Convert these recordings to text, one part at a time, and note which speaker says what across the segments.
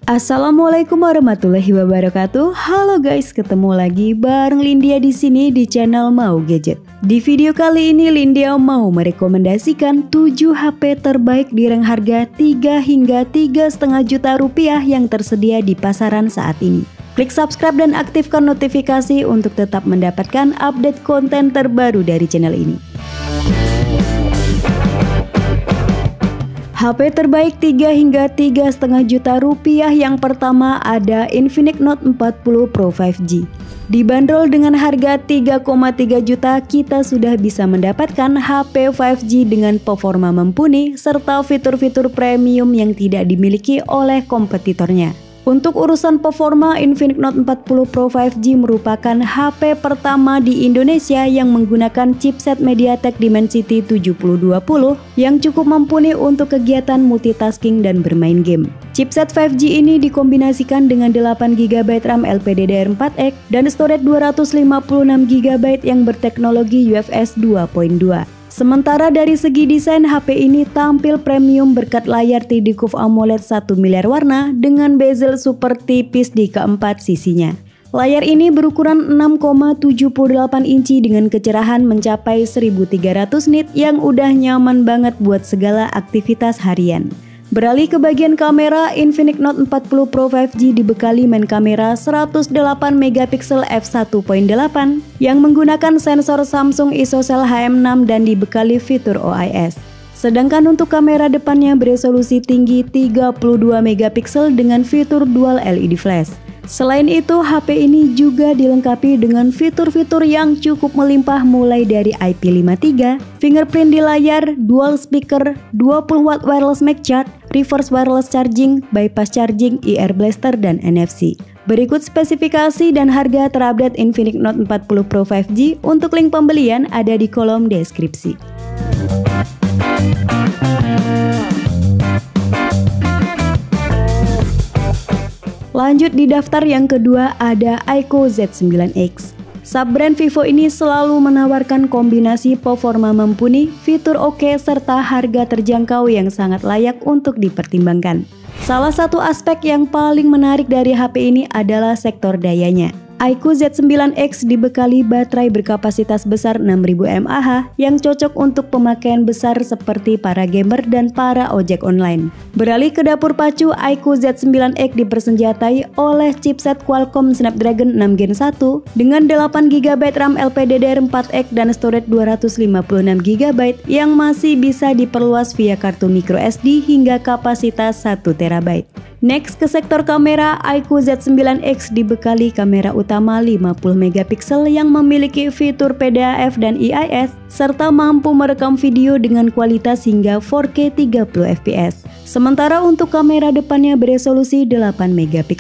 Speaker 1: Assalamualaikum warahmatullahi wabarakatuh. Halo guys, ketemu lagi bareng Lindia di sini di channel Mau Gadget. Di video kali ini Lindia mau merekomendasikan 7 HP terbaik di rang harga 3 hingga 3,5 juta rupiah yang tersedia di pasaran saat ini. Klik subscribe dan aktifkan notifikasi untuk tetap mendapatkan update konten terbaru dari channel ini. HP terbaik 3 hingga 3,5 juta rupiah yang pertama ada Infinix Note 40 Pro 5G. Dibanderol dengan harga 3,3 juta, kita sudah bisa mendapatkan HP 5G dengan performa mumpuni serta fitur-fitur premium yang tidak dimiliki oleh kompetitornya. Untuk urusan performa, Infinix Note 40 Pro 5G merupakan HP pertama di Indonesia yang menggunakan chipset MediaTek Dimensity 7020 yang cukup mumpuni untuk kegiatan multitasking dan bermain game. Chipset 5G ini dikombinasikan dengan 8GB RAM LPDDR4X dan storage 256GB yang berteknologi UFS 2.2. Sementara dari segi desain, HP ini tampil premium berkat layar 3D Curve AMOLED 1 miliar warna dengan bezel super tipis di keempat sisinya. Layar ini berukuran 6,78 inci dengan kecerahan mencapai 1300 nit yang udah nyaman banget buat segala aktivitas harian. Beralih ke bagian kamera, Infinix Note 40 Pro 5G dibekali main kamera 108MP f1.8 yang menggunakan sensor Samsung ISOCELL HM6 dan dibekali fitur OIS. Sedangkan untuk kamera depannya beresolusi tinggi 32MP dengan fitur dual LED flash. Selain itu, HP ini juga dilengkapi dengan fitur-fitur yang cukup melimpah mulai dari IP53, fingerprint di layar, dual speaker, 20W wireless mic charge, reverse wireless charging, bypass charging, ear blaster, dan NFC. Berikut spesifikasi dan harga terupdate Infinix Note 40 Pro 5G. Untuk link pembelian ada di kolom deskripsi. Lanjut di daftar yang kedua ada iQOO Z9X. Sub-brand Vivo ini selalu menawarkan kombinasi performa mumpuni, fitur oke, serta harga terjangkau yang sangat layak untuk dipertimbangkan. Salah satu aspek yang paling menarik dari HP ini adalah sektor dayanya. iQOO Z9X dibekali baterai berkapasitas besar 6000 mAh yang cocok untuk pemakaian besar seperti para gamer dan para ojek online. Beralih ke dapur pacu, iQOO Z9X dipersenjatai oleh chipset Qualcomm Snapdragon 6 Gen 1 dengan 8GB RAM LPDDR4X dan storage 256GB yang masih bisa diperluas via kartu microSD hingga kapasitas 1TB. Next ke sektor kamera, iQOO Z9X dibekali kamera utama 50MP yang memiliki fitur PDAF dan EIS serta mampu merekam video dengan kualitas hingga 4K 30fps. Sementara untuk kamera depannya beresolusi 8MP.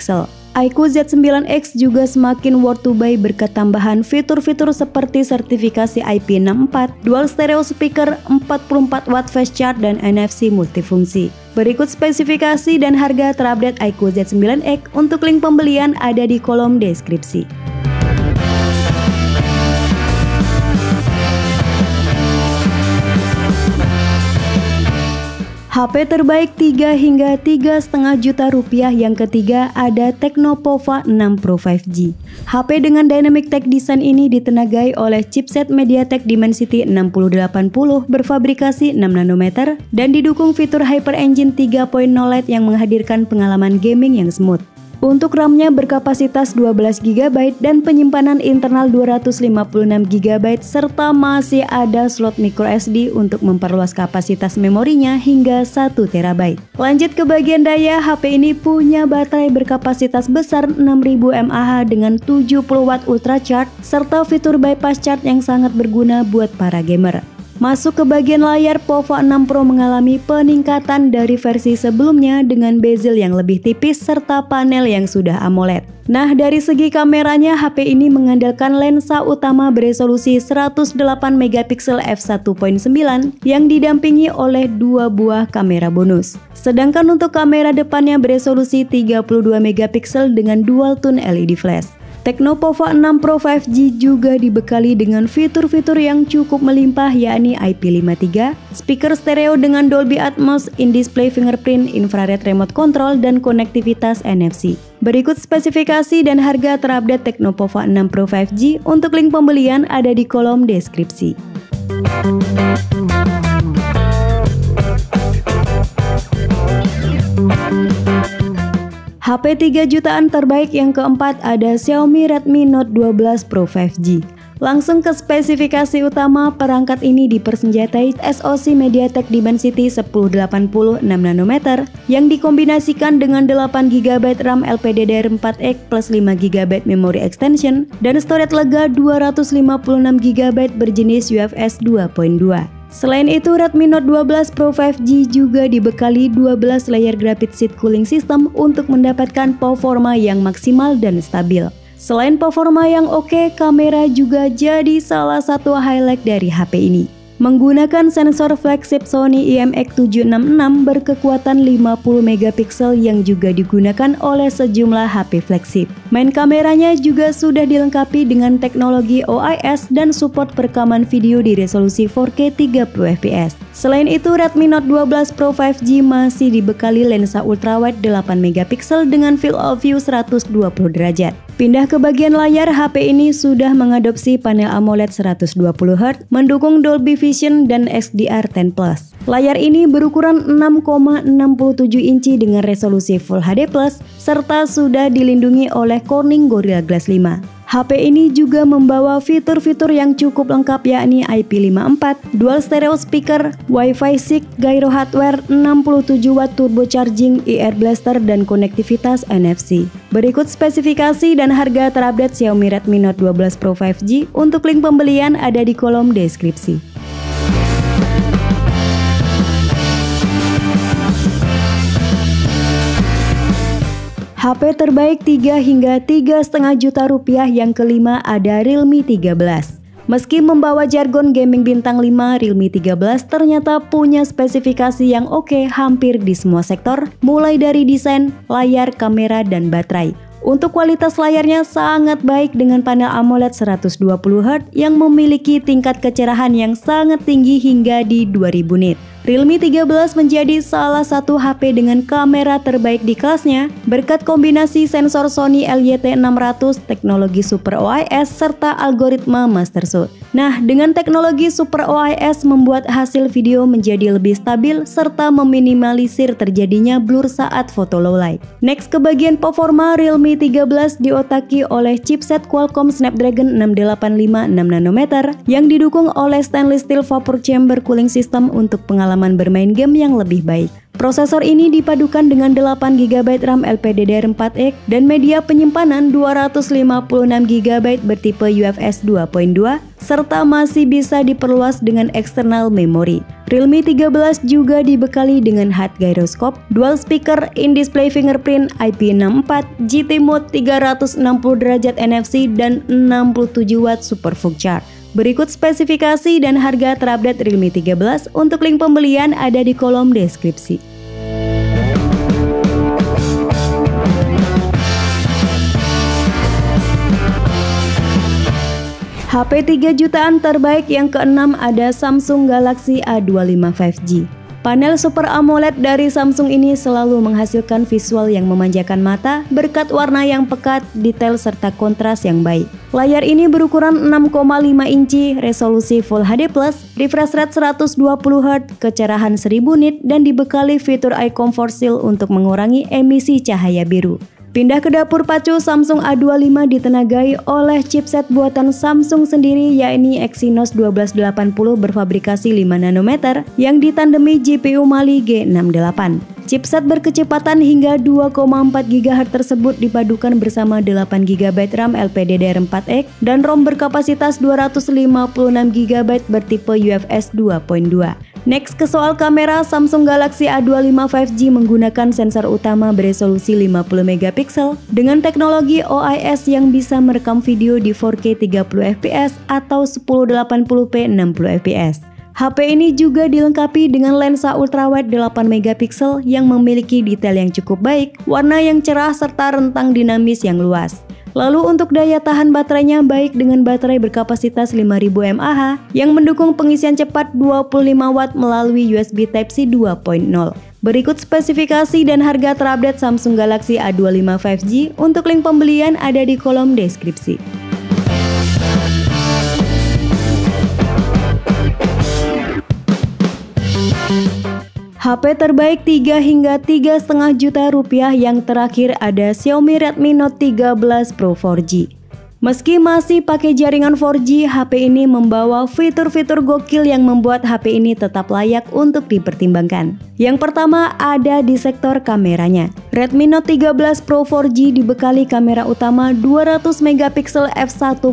Speaker 1: iQOO Z9X juga semakin worth to buy berkat tambahan fitur-fitur seperti sertifikasi IP64, dual stereo speaker, 44W fast charge, dan NFC multifungsi. Berikut spesifikasi dan harga terupdate iQOO Z9X. Untuk link pembelian ada di kolom deskripsi. HP terbaik 3 hingga 3,5 juta rupiah yang ketiga ada Tecno Pova 6 Pro 5G. HP dengan Dynamic Tech Design ini ditenagai oleh chipset MediaTek Dimensity 6080 berfabrikasi 6 nanometer dan didukung fitur Hyper Engine 3.0 Lite yang menghadirkan pengalaman gaming yang smooth. Untuk RAM-nya berkapasitas 12GB dan penyimpanan internal 256GB serta masih ada slot microSD untuk memperluas kapasitas memorinya hingga 1TB. Lanjut ke bagian daya, HP ini punya baterai berkapasitas besar 6000 mAh dengan 70W Ultra Charge serta fitur bypass charge yang sangat berguna buat para gamer. Masuk ke bagian layar, Pova 6 Pro mengalami peningkatan dari versi sebelumnya dengan bezel yang lebih tipis serta panel yang sudah AMOLED. Nah, dari segi kameranya, HP ini mengandalkan lensa utama beresolusi 108MP f1.9 yang didampingi oleh 2 buah kamera bonus. Sedangkan untuk kamera depannya beresolusi 32MP dengan dual tone LED flash. Tecno Pova 6 Pro 5G juga dibekali dengan fitur-fitur yang cukup melimpah, yakni IP53, speaker stereo dengan Dolby Atmos, in-display fingerprint, infrared remote control, dan konektivitas NFC. Berikut spesifikasi dan harga terupdate Tecno Pova 6 Pro 5G. Untuk link pembelian ada di kolom deskripsi. HP 3 jutaan terbaik yang keempat ada Xiaomi Redmi Note 12 Pro 5G. Langsung ke spesifikasi utama, perangkat ini dipersenjatai SoC MediaTek Dimensity 1080 6nm yang dikombinasikan dengan 8GB RAM LPDDR4X plus 5GB memory extension dan storage lega 256GB berjenis UFS 2.2. Selain itu, Redmi Note 12 Pro 5G juga dibekali 12 layer Rapid Seat Cooling System untuk mendapatkan performa yang maksimal dan stabil. Selain performa yang oke, kamera juga jadi salah satu highlight dari HP ini. Menggunakan sensor flagship Sony IMX766 berkekuatan 50MP yang juga digunakan oleh sejumlah HP flagship. Main kameranya juga sudah dilengkapi dengan teknologi OIS dan support perekaman video di resolusi 4K 30fps. Selain itu, Redmi Note 12 Pro 5G masih dibekali lensa ultrawide 8MP dengan field of view 120 derajat. Pindah ke bagian layar, HP ini sudah mengadopsi panel AMOLED 120Hz, mendukung Dolby Vision dan XDR10+. Layar ini berukuran 6,67 inci dengan resolusi Full HD+, serta sudah dilindungi oleh Corning Gorilla Glass 5. HP ini juga membawa fitur-fitur yang cukup lengkap, yakni IP54, dual stereo speaker, Wi-Fi 6, gyro hardware, 67W turbo charging, IR blaster, dan konektivitas NFC. Berikut spesifikasi dan harga terupdate Xiaomi Redmi Note 12 Pro 5G. Untuk link pembelian ada di kolom deskripsi. HP terbaik 3 hingga 3,5 juta rupiah yang kelima ada Realme 13. Meski membawa jargon gaming bintang 5, Realme 13 ternyata punya spesifikasi yang oke hampir di semua sektor, mulai dari desain, layar, kamera, dan baterai. Untuk kualitas layarnya sangat baik dengan panel AMOLED 120Hz yang memiliki tingkat kecerahan yang sangat tinggi hingga di 2000 nit. Realme 13 menjadi salah satu HP dengan kamera terbaik di kelasnya berkat kombinasi sensor Sony LYT600, teknologi Super OIS, serta algoritma Master Shot. Nah, dengan teknologi Super OIS membuat hasil video menjadi lebih stabil serta meminimalisir terjadinya blur saat foto low light. Next, ke bagian performa, Realme 13 diotaki oleh chipset Qualcomm Snapdragon 685 6nm yang didukung oleh stainless steel vapor chamber cooling system untuk pengalaman bermain game yang lebih baik. Prosesor ini dipadukan dengan 8GB RAM LPDDR4X dan media penyimpanan 256GB bertipe UFS 2.2 serta masih bisa diperluas dengan external memory. Realme 13 juga dibekali dengan head gyroscope, dual speaker, in-display fingerprint, IP64, GT mode 360 derajat NFC, dan 67W super fast charge. Berikut spesifikasi dan harga terupdate Realme 13. Untuk link pembelian ada di kolom deskripsi. HP 3 jutaan terbaik yang keenam ada Samsung Galaxy A25 5G. Panel Super AMOLED dari Samsung ini selalu menghasilkan visual yang memanjakan mata berkat warna yang pekat, detail, serta kontras yang baik. Layar ini berukuran 6,5 inci, resolusi Full HD+, refresh rate 120Hz, kecerahan 1000 nit, dan dibekali fitur Eye Comfort Shield untuk mengurangi emisi cahaya biru. Pindah ke dapur pacu, Samsung A25 ditenagai oleh chipset buatan Samsung sendiri, yakni Exynos 1280 berfabrikasi 5nm yang ditandemi GPU Mali G68. Chipset berkecepatan hingga 2,4 GHz tersebut dipadukan bersama 8GB RAM LPDDR4X dan ROM berkapasitas 256GB bertipe UFS 2.2. Next, ke soal kamera, Samsung Galaxy A25 5G menggunakan sensor utama beresolusi 50MP dengan teknologi OIS yang bisa merekam video di 4K 30fps atau 1080p 60fps. HP ini juga dilengkapi dengan lensa ultrawide 8MP yang memiliki detail yang cukup baik, warna yang cerah, serta rentang dinamis yang luas. Lalu untuk daya tahan baterainya baik dengan baterai berkapasitas 5000 mAh yang mendukung pengisian cepat 25 Watt melalui USB Type-C 2.0. Berikut spesifikasi dan harga terupdate Samsung Galaxy A25 5G. Untuk link pembelian ada di kolom deskripsi. HP terbaik 3 hingga 3,5 juta rupiah yang terakhir ada Xiaomi Redmi Note 13 Pro 4G. Meski masih pakai jaringan 4G, HP ini membawa fitur-fitur gokil yang membuat HP ini tetap layak untuk dipertimbangkan. Yang pertama ada di sektor kameranya. Redmi Note 13 Pro 4G dibekali kamera utama 200 megapiksel f1.7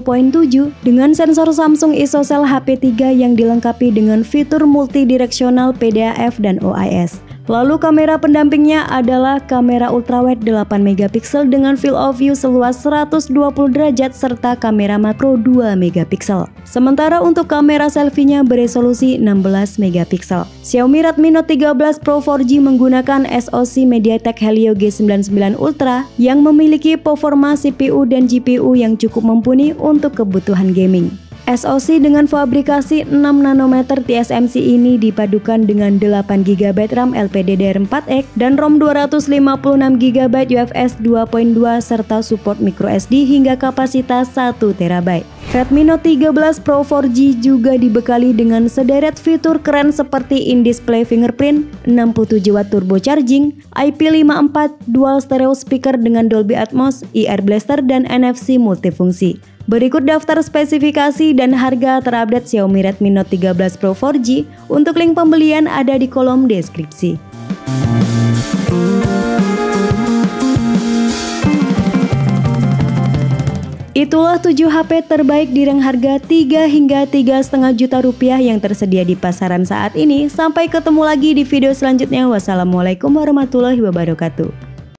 Speaker 1: dengan sensor Samsung ISOCELL HP3 yang dilengkapi dengan fitur multidireksional PDAF dan OIS. Lalu kamera pendampingnya adalah kamera ultrawide 8 megapiksel dengan field of view seluas 120 derajat serta kamera makro 2 megapiksel. Sementara untuk kamera selfie-nya beresolusi 16 megapiksel. Xiaomi Redmi Note 13 Pro 4G menggunakan SoC MediaTek Helio G99 Ultra yang memiliki performa CPU dan GPU yang cukup mumpuni untuk kebutuhan gaming. SoC dengan fabrikasi 6 nanometer TSMC ini dipadukan dengan 8 GB RAM LPDDR4X dan ROM 256 GB UFS 2.2 serta support microSD hingga kapasitas 1 TB. Redmi Note 13 Pro 4G juga dibekali dengan sederet fitur keren seperti in-display fingerprint, 67W turbo charging, IP54, dual stereo speaker dengan Dolby Atmos, ear blaster dan NFC multifungsi. Berikut daftar spesifikasi dan harga terupdate Xiaomi Redmi Note 13 Pro 4G. Untuk link pembelian ada di kolom deskripsi. Itulah 7 HP terbaik di rang harga 3 hingga 3,5 juta rupiah yang tersedia di pasaran saat ini. Sampai ketemu lagi di video selanjutnya. Wassalamualaikum warahmatullahi wabarakatuh.